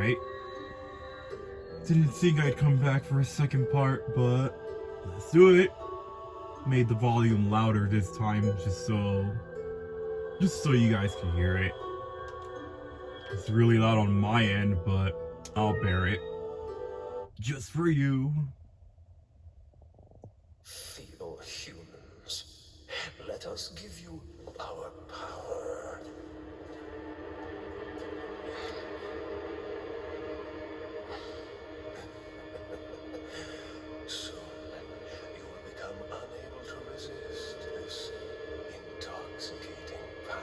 Alright. Didn't think I'd come back for a second part, but let's do it. Made the volume louder this time just so you guys can hear it. It's really loud on my end, but I'll bear it. Just for you. Fellow humans, let us give you our power. Soon, you will become unable to resist this intoxicating power.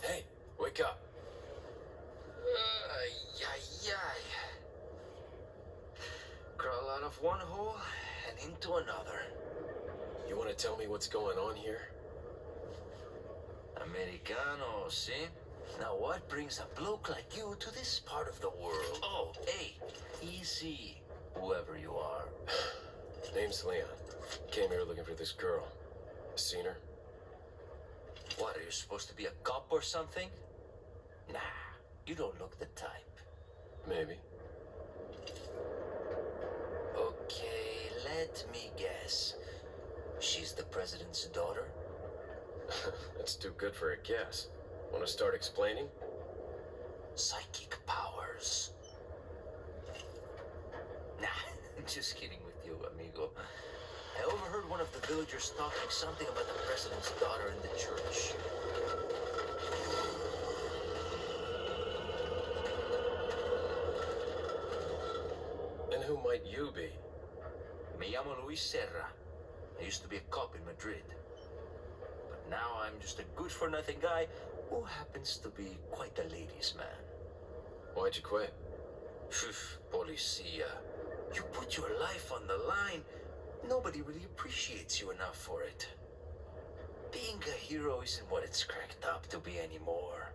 Hey, wake up. Yay. Crawl out of one hole and into another. You want to tell me what's going on here? Americano, see? Now what brings a bloke like you to this part of the world? Oh, hey, easy, whoever you are. Name's Leon. Came here looking for this girl. Seen her? What, are you supposed to be a cop or something? Nah, you don't look the type. Maybe. Okay, let me guess. She's the president's daughter? That's too good for a guess. Want to start explaining? Psychic powers. Nah, I'm just kidding with you, amigo. I overheard one of the villagers talking something about the president's daughter in the church. And who might you be? Me llamo Luis Serra. I used to be a cop in Madrid. But now I'm just a good-for-nothing guy who happens to be quite a ladies' man. Why'd you quit? Policia. You put your life on the line. Nobody really appreciates you enough for it. Being a hero isn't what it's cracked up to be anymore.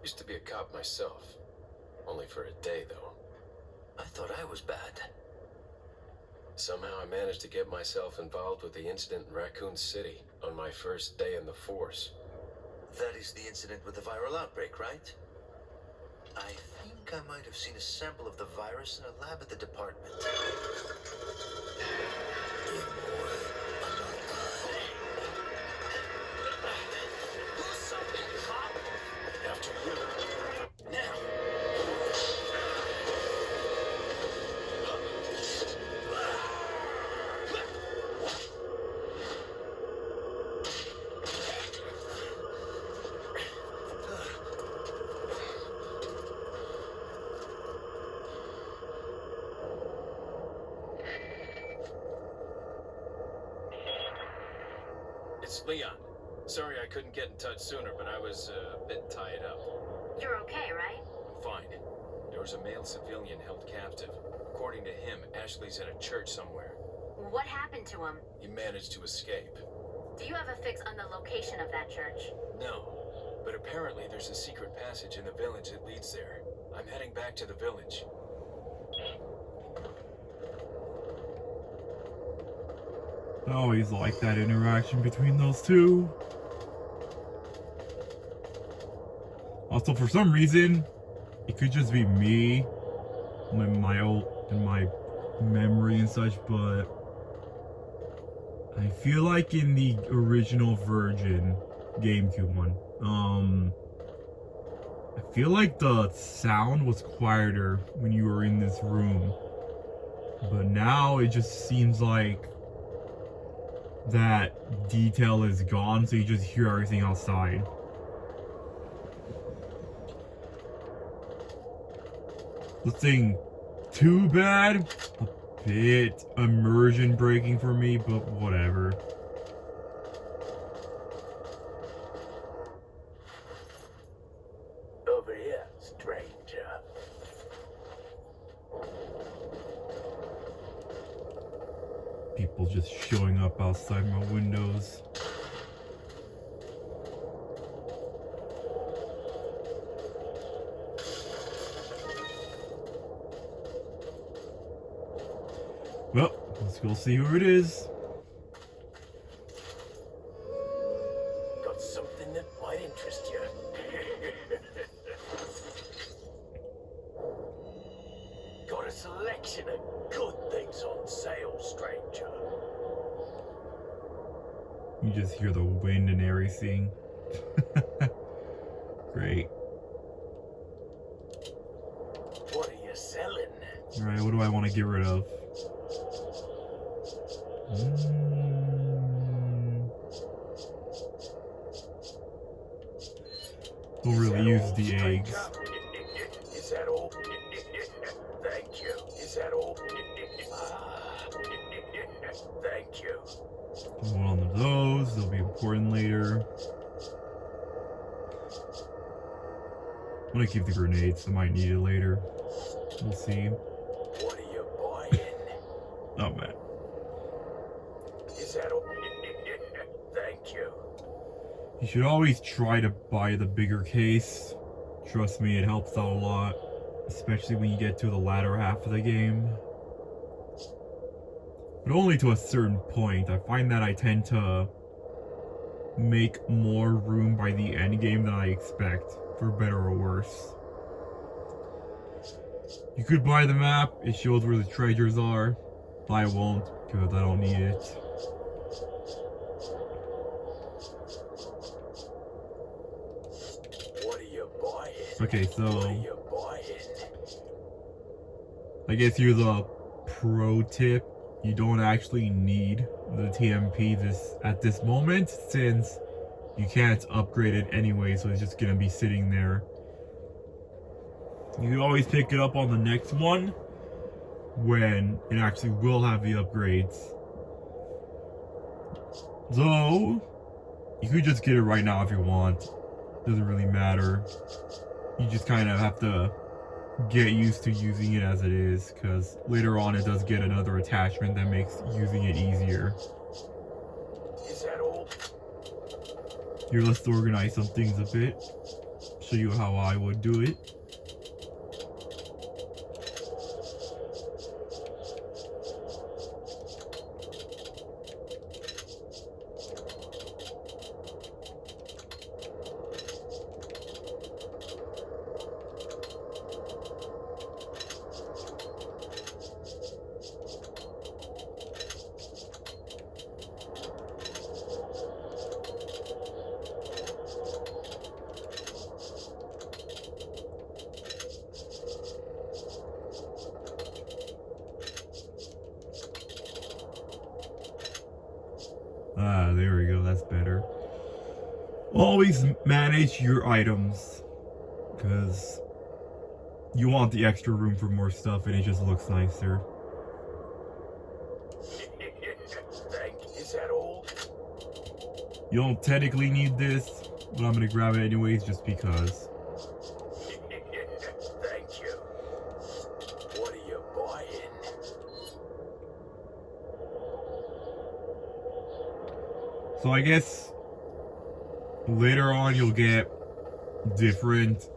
Used to be a cop myself. Only for a day, though. I thought I was bad. Somehow I managed to get myself involved with the incident in Raccoon City on my first day in the force. That is the incident with the viral outbreak, right? I think I might have seen a sample of the virus in a lab at the department. After you. Now. It's Leon. Sorry I couldn't get in touch sooner, but I was a bit tied up. You're okay, right? I'm fine. There was a male civilian held captive. According to him, Ashley's at a church somewhere. What happened to him? He managed to escape. Do you have a fix on the location of that church? No, but apparently there's a secret passage in the village that leads there. I'm heading back to the village. I always like that interaction between those two. Also, for some reason, it could just be me, my memory and such, but I feel like in the original Virgin GameCube one, I feel like the sound was quieter when you were in this room, but now it just seems like that detail is gone, so you just hear everything outside. Nothing too bad, a bit immersion breaking for me, but whatever. Over here, stranger. People just showing up outside my windows. Well, let's go see who it is. Got something that might interest you. Got a selection of good things on sale, stranger. You just hear the wind and everything. Great. What are you selling? Alright, what do I want to get rid of? Don't really use the eggs. Is that all? Thank you. Is that all? Thank you. One of those, they'll be important later. I'm gonna keep the grenades, I might need it later. We'll see. What are you buying? Oh man. Is that all? Thank you. You should always try to buy the bigger case. Trust me, it helps out a lot. Especially when you get to the latter half of the game. But only to a certain point. I find that I tend to make more room by the end game than I expect, for better or worse. You could buy the map, it shows where the treasures are. I won't, because I don't need it. What are you buying? Okay, What are so you buying? I guess here's a pro tip. You don't actually need the TMP at this moment, since you can't upgrade it anyway, so it's just gonna be sitting there. You can always pick it up on the next one when it actually will have the upgrades. So you could just get it right now if you want. Doesn't really matter. You just kind of have to get used to using it as it is, because later on it does get another attachment that makes using it easier. Is that all? Here, let's organize some things a bit. Show you how I would do it. Ah, there we go, that's better. Always manage your items, because you want the extra room for more stuff and it just looks nicer. Is that all? You don't technically need this, but I'm gonna grab it anyways just because. Thank you. What are you buying? So I guess later on you'll get different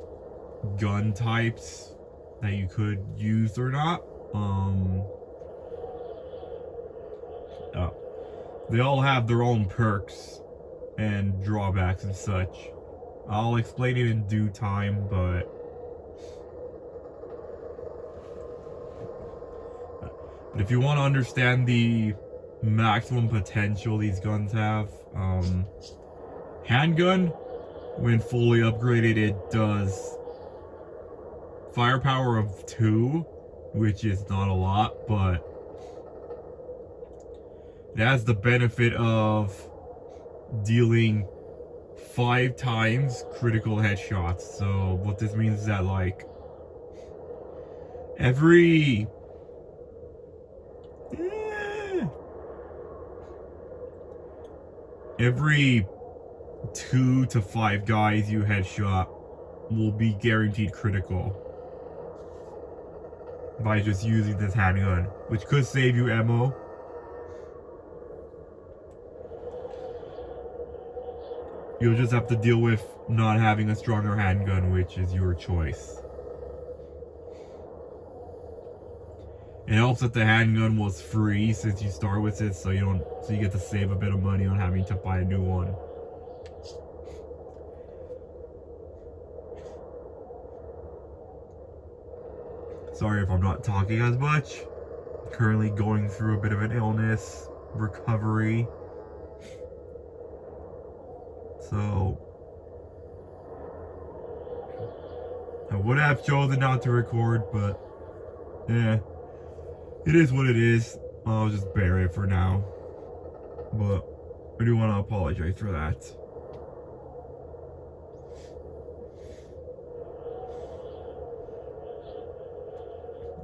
gun types that you could use or not. They all have their own perks and drawbacks and such. I'll explain it in due time, but if you want to understand the maximum potential these guns have, handgun, when fully upgraded, it does firepower of 2, which is not a lot, but it has the benefit of dealing 5 times critical headshots. So what this means is that, like, every 2 to 5 guys you headshot will be guaranteed critical by just using this handgun, which could save you ammo. You'll just have to deal with not having a stronger handgun, which is your choice. It helps that the handgun was free since you start with it, so you get to save a bit of money on having to buy a new one. Sorry if I'm not talking as much. Currently going through a bit of an illness, recovery. So I would have chosen not to record, but yeah, it is what it is. I'll just bear it for now. But I do want to apologize for that.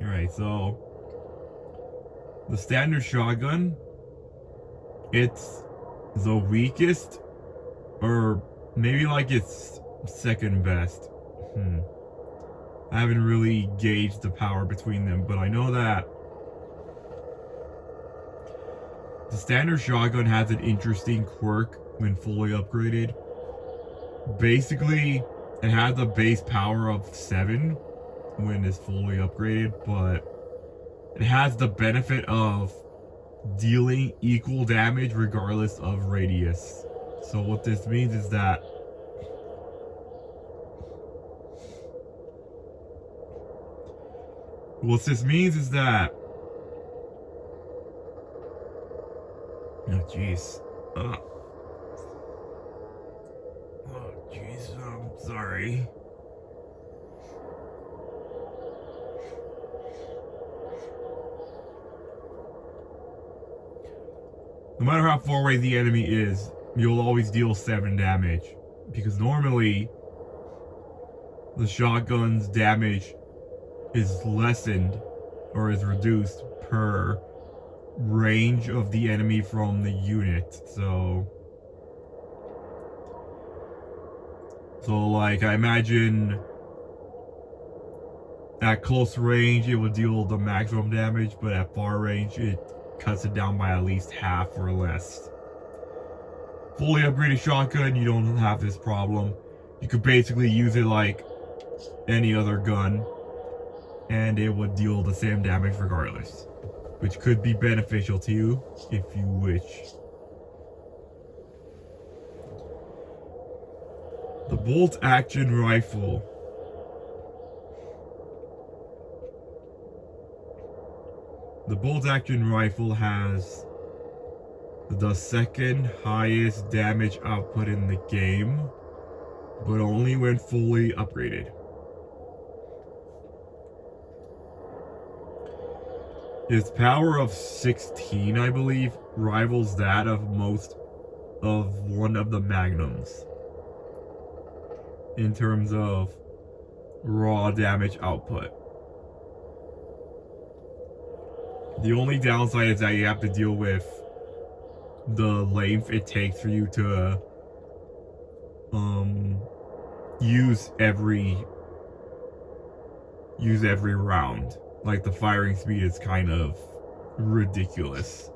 Alright, so the standard shotgun, it's the weakest, or maybe like it's second best. I haven't really gauged the power between them, but I know that the standard shotgun has an interesting quirk when fully upgraded. Basically, it has a base power of 7 when it's fully upgraded, but it has the benefit of dealing equal damage regardless of radius. So what this means is that oh jeez. Oh jeez, I'm sorry. No matter how far away the enemy is, you'll always deal 7 damage. Because normally, the shotgun's damage is lessened, or is reduced per range of the enemy from the unit. So like, I imagine at close range it would deal the maximum damage, but at far range it cuts it down by at least half or less. Fully upgraded shotgun, you don't have this problem. You could basically use it like any other gun, and it would deal the same damage regardless, which could be beneficial to you if you wish. The bolt action rifle. The bolt action rifle has the second highest damage output in the game, but only when fully upgraded. Its power of 16, I believe, rivals that of one of the Magnums in terms of raw damage output. The only downside is that you have to deal with the length it takes for you to use every round. Like, the firing speed is kind of ridiculous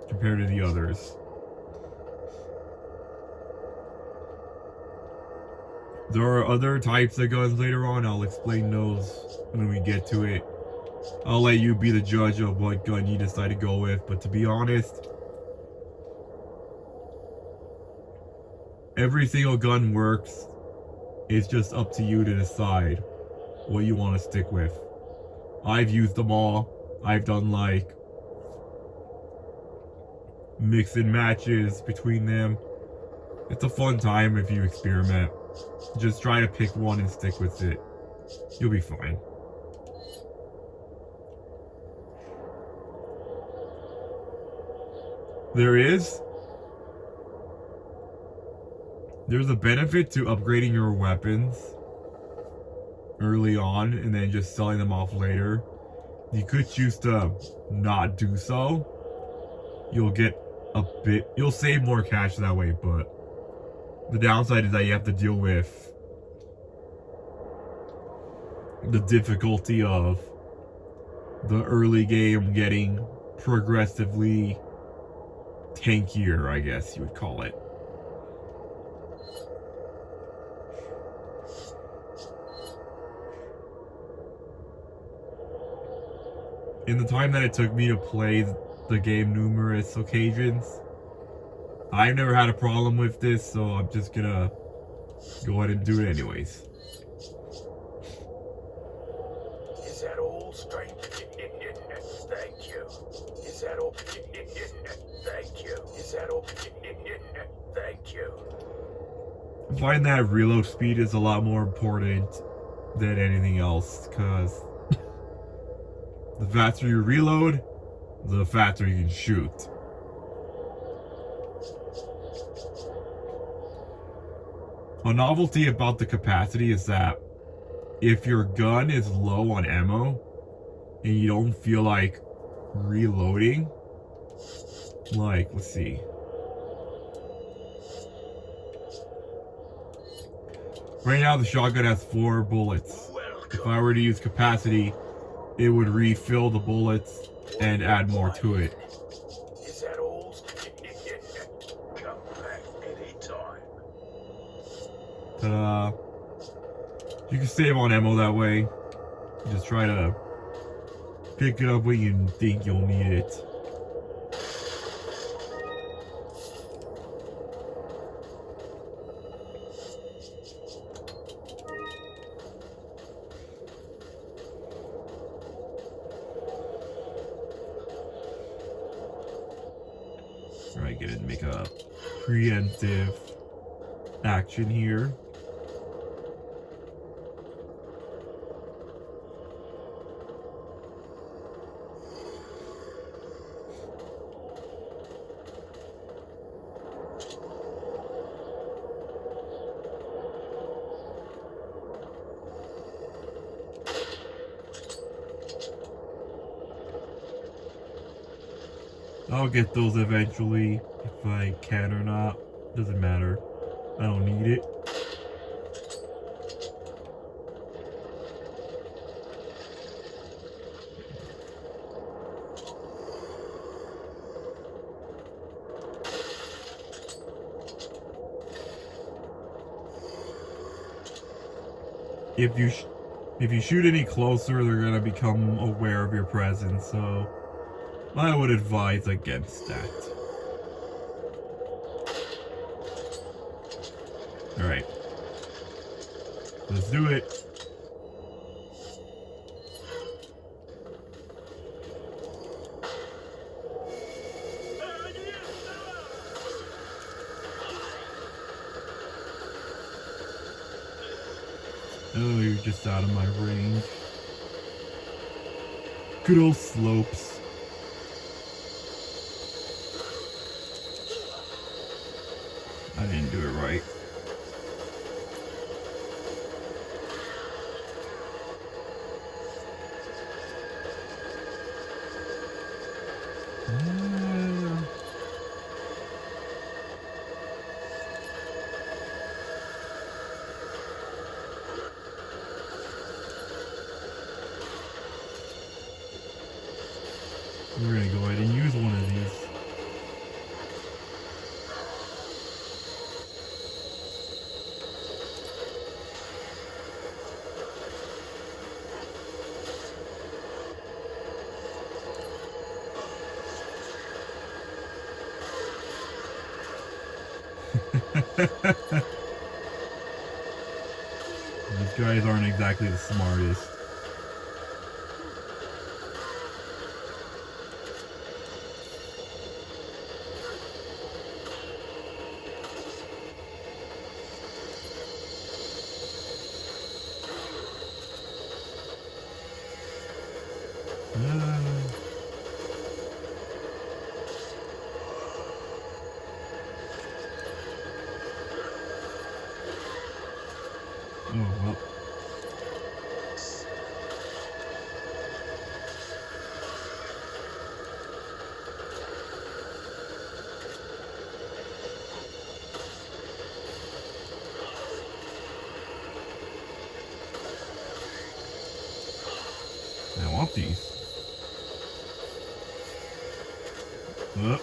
compared to the others. There are other types of guns later on. I'll explain those when we get to it. I'll let you be the judge of what gun you decide to go with, but to be honest, every single gun works. It's just up to you to decide what you want to stick with. I've used them all. I've done like mix and matches between them. It's a fun time if you experiment. Just try to pick one and stick with it. You'll be fine. There's a benefit to upgrading your weapons early on and then just selling them off later. You could choose to not do so. You'll save more cash that way, but the downside is that you have to deal with the difficulty of the early game getting progressively tankier, I guess you would call it. in the time that it took me to play the game numerous occasions, I've never had a problem with this, so I'm just gonna go ahead and do it anyways. Is that all, stranger? Thank you. Is that all? Thank you. Is that all? Thank you. I find that reload speed is a lot more important than anything else, because the faster you reload, the faster you can shoot. A novelty about the capacity is that if your gun is low on ammo and you don't feel like reloading, like, let's see. Right now the shotgun has 4 bullets. If I were to use capacity, it would refill the bullets and add more to it. Is that all? Come back anytime. Ta-da. You can save on ammo that way. Just try to pick it up when you think you'll need it. Alright, get it and make a preemptive action here. I'll get those eventually, if I can or not. Doesn't matter. I don't need it. If you shoot any closer, they're gonna become aware of your presence, so I would advise against that. Alright. Let's do it. Oh, you're just out of my range. Good old slopes. I didn't do it right. We're gonna go ahead and use one of these. These guys aren't exactly the smartest. Oh, well. I want these. Oh.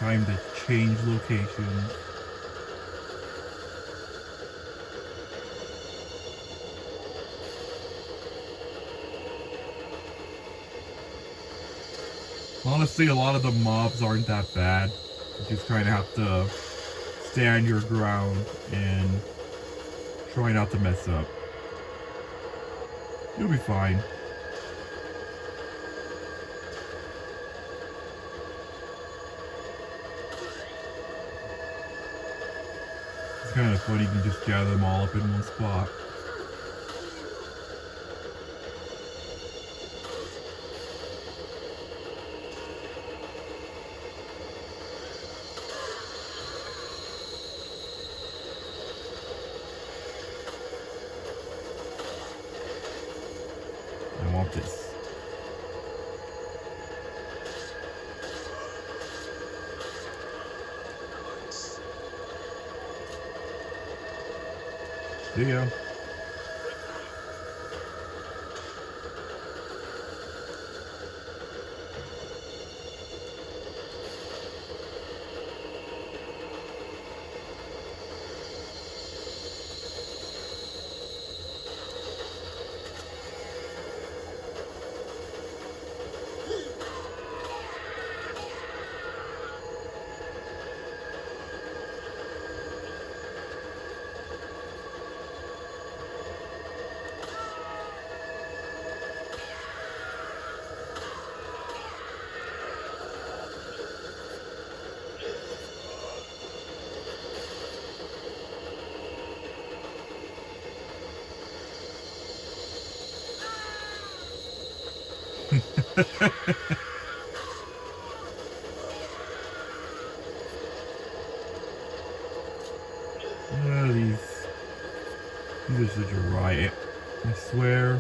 time to change location. Honestly, a lot of the mobs aren't that bad. You just kind of have to stand your ground and try not to mess up. You'll be fine. It's kind of funny, you can just gather them all up in one spot. I want this. See ya. These are such a riot, I swear.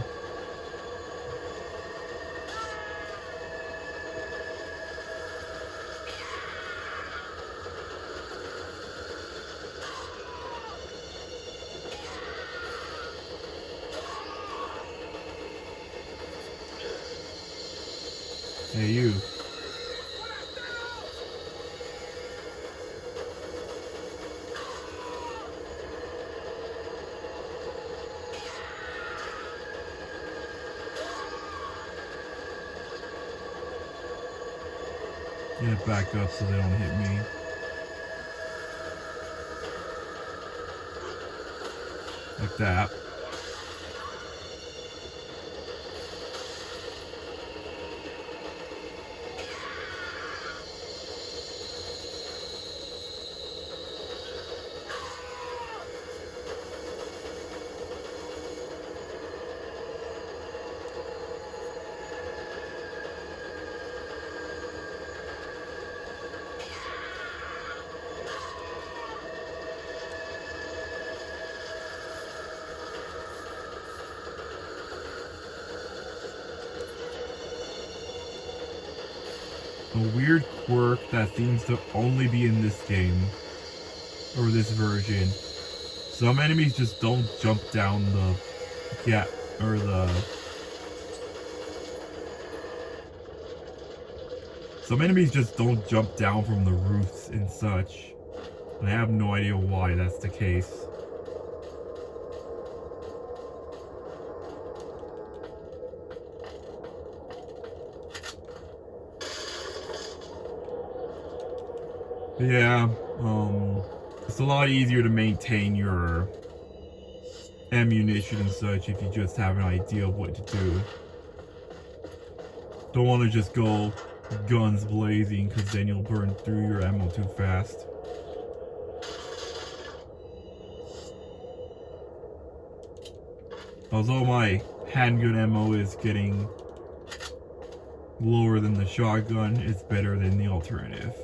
Hey, you. Get back up so they don't hit me. Like that. A weird quirk that seems to only be in this game, or this version. Some enemies just don't jump down the gap, or Some enemies just don't jump down from the roofs and such. And I have no idea why that's the case. Yeah, it's a lot easier to maintain your ammunition and such if you just have an idea of what to do. Don't want to just go guns blazing, because then you'll burn through your ammo too fast. Although my handgun ammo is getting lower than the shotgun, it's better than the alternative.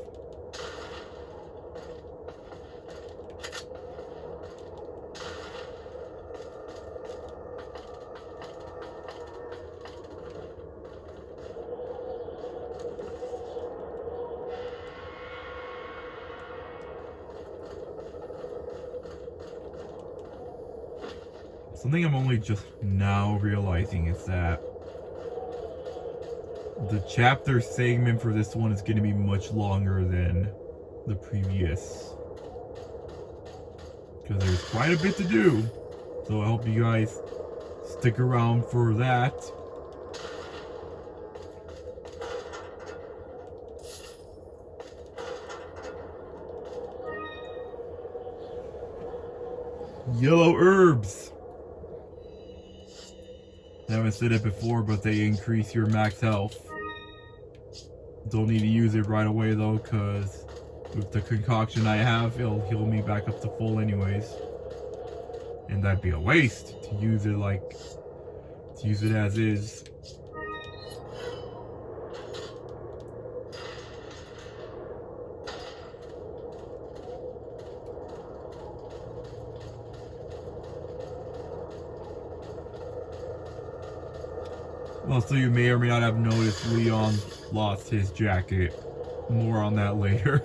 Something I'm only just now realizing is that the chapter segment for this one is going to be much longer than the previous. Because there's quite a bit to do. So I hope you guys stick around for that. Yellow herbs. I haven't said it before, but they increase your max health. Don't need to use it right away though, because with the concoction I have, it'll heal me back up to full anyways. And that'd be a waste to use it as is. Well, so you may or may not have noticed Leon lost his jacket. More on that later.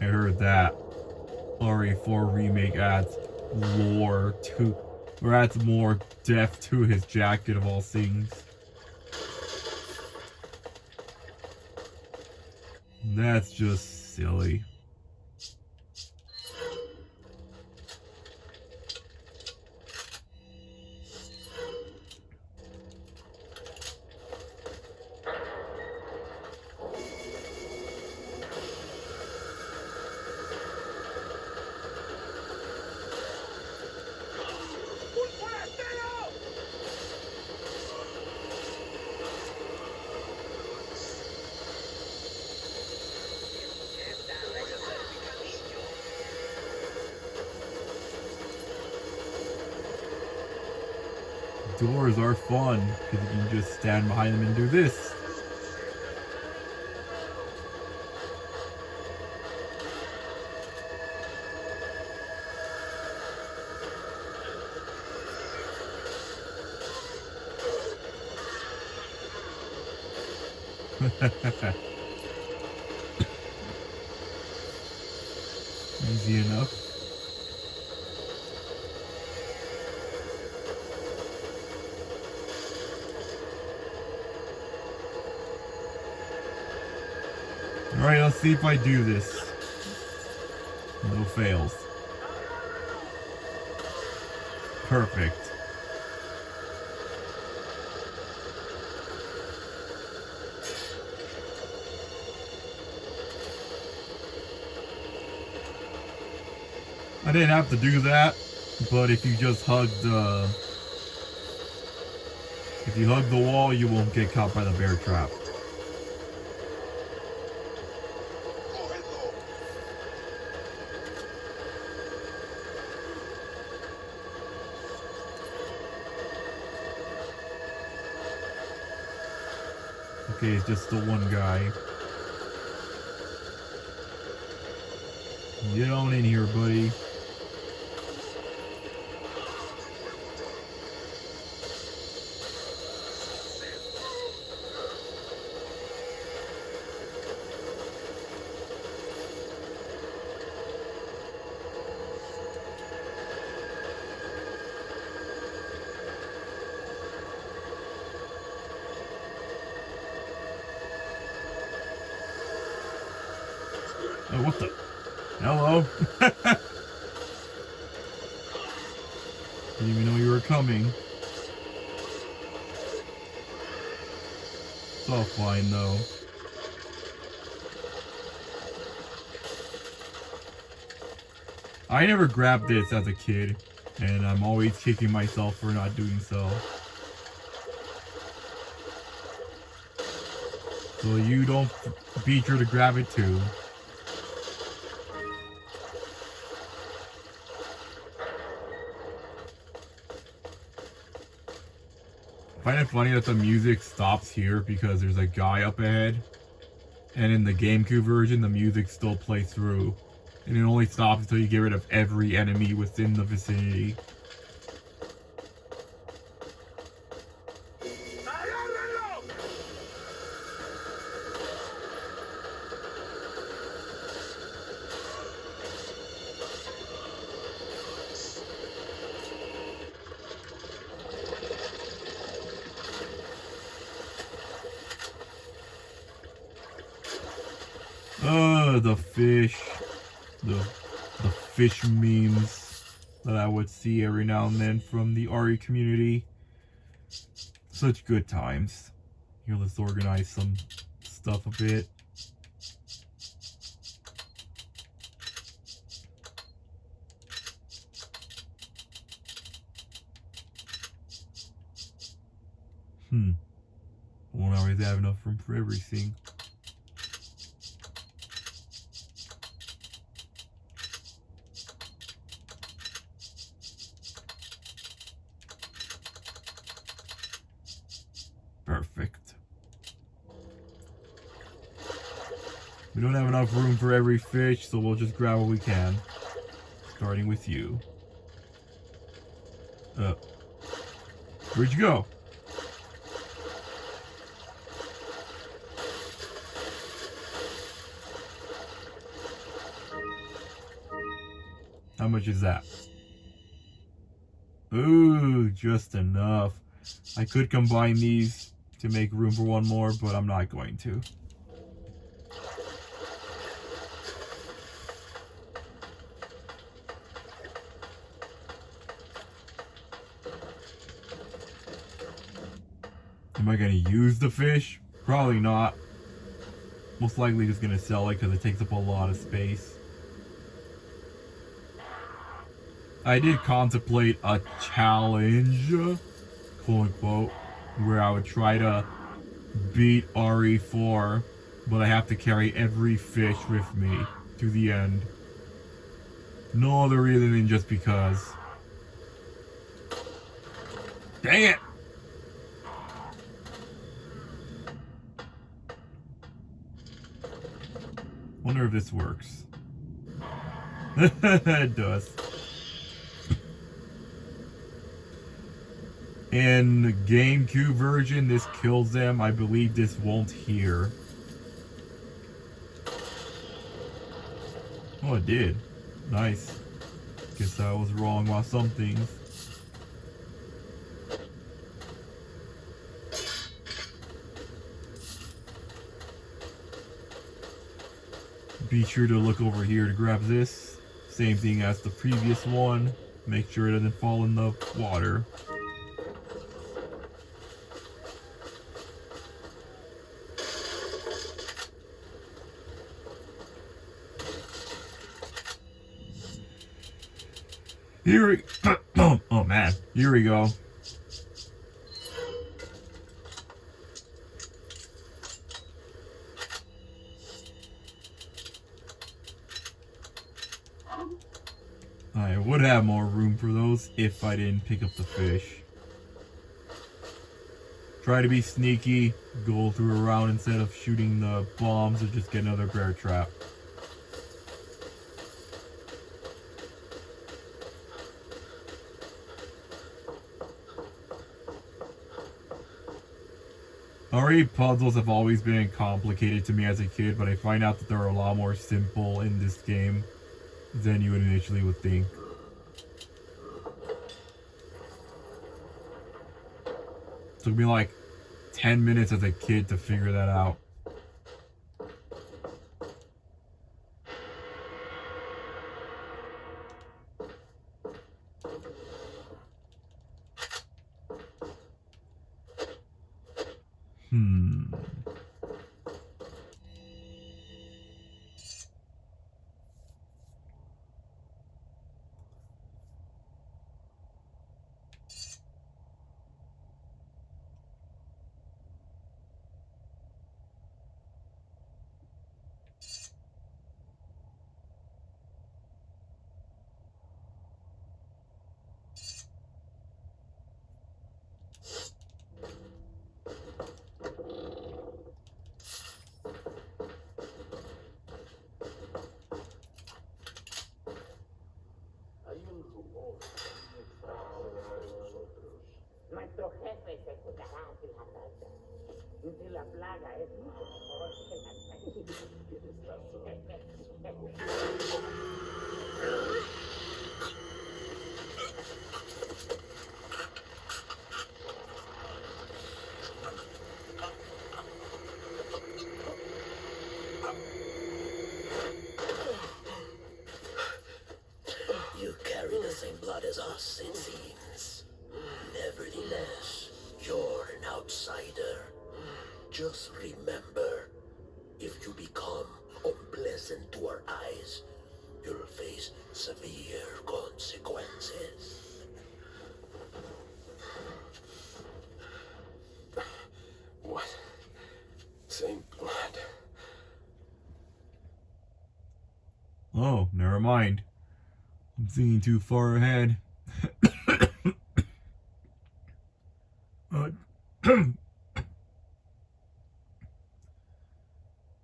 I heard that RE4 remake adds lore to, or adds more depth to his jacket of all things. That's just silly. Doors are fun because you can just stand behind them and do this. Easy enough. Alright, let's see if I do this. No fails. Perfect. I didn't have to do that, but if you just hug the... If you hug the wall, you won't get caught by the bear trap. Okay, it's just the one guy. Get on in here, buddy. Oh, what the? Hello? Didn't even know you were coming. It's all fine, though. I never grabbed this as a kid, and I'm always kicking myself for not doing so. So you don't beat her to grab it too. I find it funny that the music stops here because there's a guy up ahead, and in the GameCube version the music still plays through, and it only stops until you get rid of every enemy within the vicinity. of the fish, the fish memes that I would see every now and then from the RE community. Such good times. Here, let's organize some stuff a bit. Won't always have enough room for everything. Perfect. We don't have enough room for every fish, so we'll just grab what we can. Starting with you. Where'd you go? How much is that? Ooh, just enough. I could combine these to make room for one more, but I'm not going to. Am I going to use the fish? Probably not. Most likely just going to sell it because it takes up a lot of space. I did contemplate a challenge, quote unquote, where I would try to beat RE4, but I have to carry every fish with me to the end. No other reason than just because. Dang it! Wonder if this works. It does. In the GameCube version, this kills them. I believe this won't here. Oh, it did. Nice. Guess I was wrong about some things. Be sure to look over here to grab this. Same thing as the previous one. Make sure it doesn't fall in the water. Here we oh man, here we go. I would have more room for those if I didn't pick up the fish. Try to be sneaky, go through around instead of shooting the bombs or just get another bear trap. RE puzzles have always been complicated to me as a kid, but I find out that they're a lot more simple in this game than you initially would think. Took me like 10 minutes as a kid to figure that out. Nuestro jefe se cuidará de la rata. Si la plaga es mucho mejor que la Just remember, if you become unpleasant to our eyes, you'll face severe consequences. What? Same blood. Oh, never mind. I'm thinking too far ahead.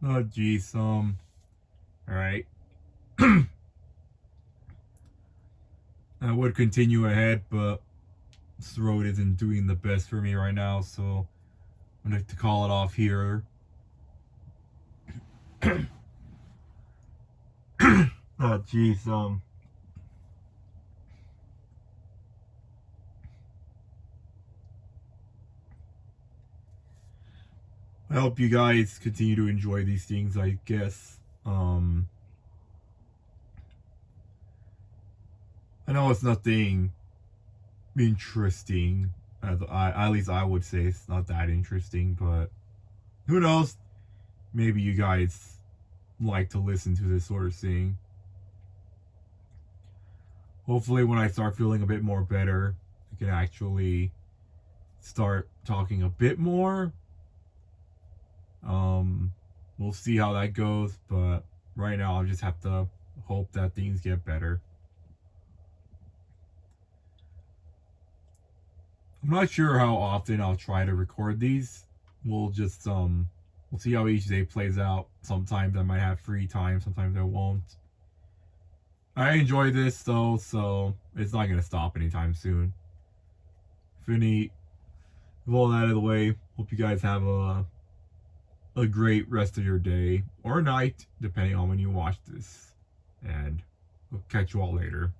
Oh, geez, alright. I would continue ahead, but this road isn't doing the best for me right now, so I'm gonna have to call it off here. Oh, geez, I hope you guys continue to enjoy these things, I guess. I know it's nothing interesting. At least I would say it's not that interesting, but who knows? Maybe you guys like to listen to this sort of thing. Hopefully when I start feeling a bit more better, I can actually start talking a bit more. We'll see how that goes, but right now I just have to hope that things get better. I'm not sure how often I'll try to record these. We'll just we'll see how each day plays out. Sometimes I might have free time, sometimes I won't. I enjoy this though, so it's not gonna stop anytime soon. With all that out of the way, hope you guys have a great rest of your day or night, depending on when you watch this. And we'll catch you all later.